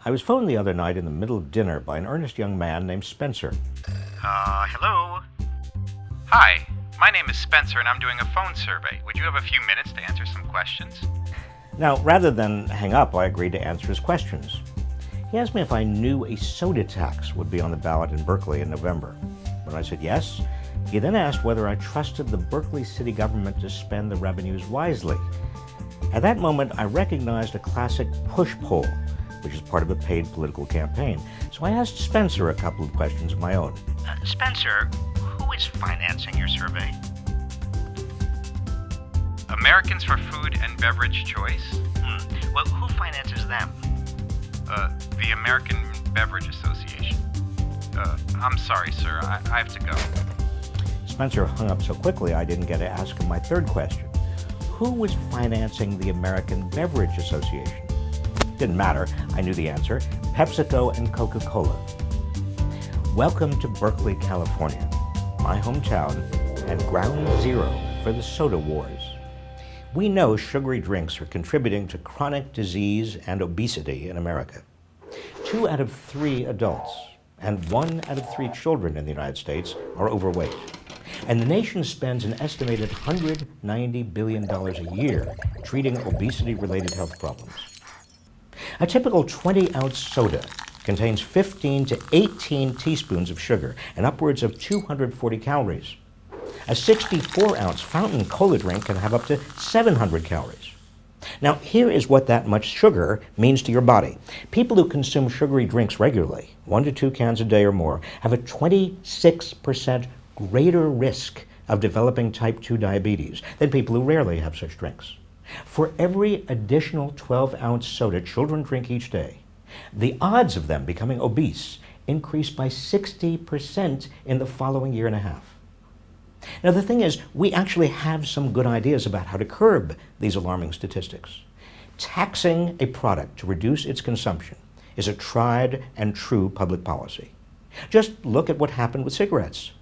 I was phoned the other night in the middle of dinner by an earnest young man named Spencer. Hello? Hi, my name is Spencer and I'm doing a phone survey. Would you have a few minutes to answer some questions? Now, rather than hang up, I agreed to answer his questions. He asked me if I knew a soda tax would be on the ballot in Berkeley in November. When I said yes, he then asked whether I trusted the Berkeley city government to spend the revenues wisely. At that moment, I recognized a classic push-pull, which is part of a paid political campaign. So I asked Spencer a couple of questions of my own. Spencer, who is financing your survey? Americans for Food and Beverage Choice? Well, who finances them? The American Beverage Association. I'm sorry, sir. I have to go. Spencer hung up so quickly I didn't get to ask him my third question. Who was financing the American Beverage Association? Didn't matter. I knew the answer. PepsiCo and Coca-Cola. Welcome to Berkeley, California, my hometown and ground zero for the soda wars. We know sugary drinks are contributing to chronic disease and obesity in America. 2 out of 3 adults and 1 out of 3 children in the United States are overweight. And the nation spends an estimated $190 billion a year treating obesity-related health problems. A typical 20-ounce soda contains 15 to 18 teaspoons of sugar and upwards of 240 calories. A 64-ounce fountain cola drink can have up to 700 calories. Now, here is what that much sugar means to your body. People who consume sugary drinks regularly, 1 to 2 cans a day or more, have a 26% greater risk of developing type 2 diabetes than people who rarely have such drinks. For every additional 12-ounce soda children drink each day, the odds of them becoming obese increase by 60% in the following year and a half. Now, the thing is, we actually have some good ideas about how to curb these alarming statistics. Taxing a product to reduce its consumption is a tried and true public policy. Just look at what happened with cigarettes.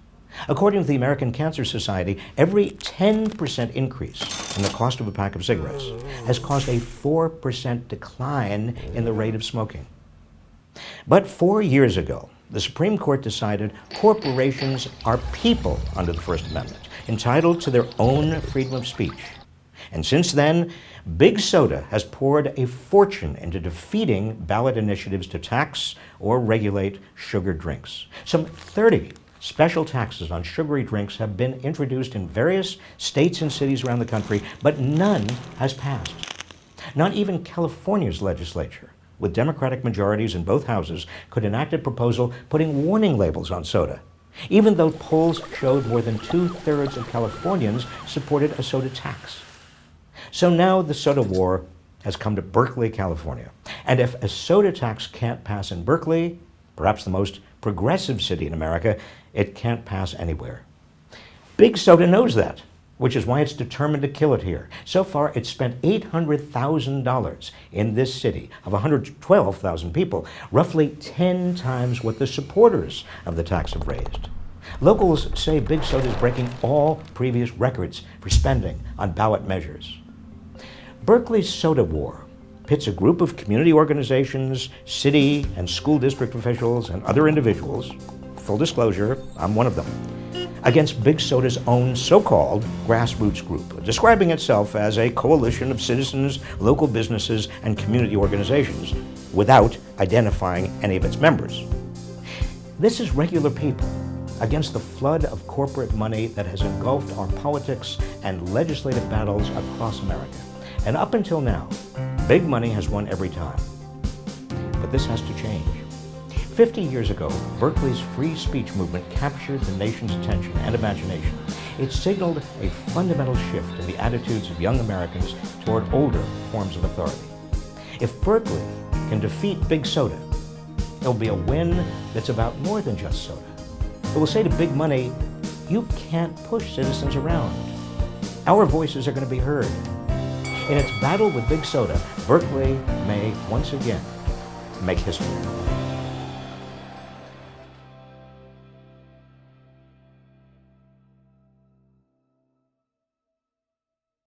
According to the American Cancer Society, every 10% increase in the cost of a pack of cigarettes has caused a 4% decline in the rate of smoking. But 4 years ago, the Supreme Court decided corporations are people under the First Amendment, entitled to their own freedom of speech. And since then, Big Soda has poured a fortune into defeating ballot initiatives to tax or regulate sugar drinks. Some 30 special taxes on sugary drinks have been introduced in various states and cities around the country, but none has passed. Not even California's legislature, with Democratic majorities in both houses, could enact a proposal putting warning labels on soda, even though polls showed more than 2/3 of Californians supported a soda tax. So now the soda war has come to Berkeley, California. And if a soda tax can't pass in Berkeley, perhaps the most progressive city in America, it can't pass anywhere. Big Soda knows that, which is why it's determined to kill it here. So far, it's spent $800,000 in this city of 112,000 people, roughly 10 times what the supporters of the tax have raised. Locals say Big Soda is breaking all previous records for spending on ballot measures. Berkeley's soda war pits a group of community organizations, city and school district officials, and other individuals, full disclosure, I'm one of them, against Big Soda's own so-called grassroots group, describing itself as a coalition of citizens, local businesses, and community organizations, without identifying any of its members. This is regular people against the flood of corporate money that has engulfed our politics and legislative battles across America. And up until now, big money has won every time. But this has to change. 50 years ago, Berkeley's free speech movement captured the nation's attention and imagination. It signaled a fundamental shift in the attitudes of young Americans toward older forms of authority. If Berkeley can defeat Big Soda, it'll be a win that's about more than just soda. It will say to big money, you can't push citizens around. Our voices are going to be heard. In its battle with Big Soda, Berkeley may once again make history.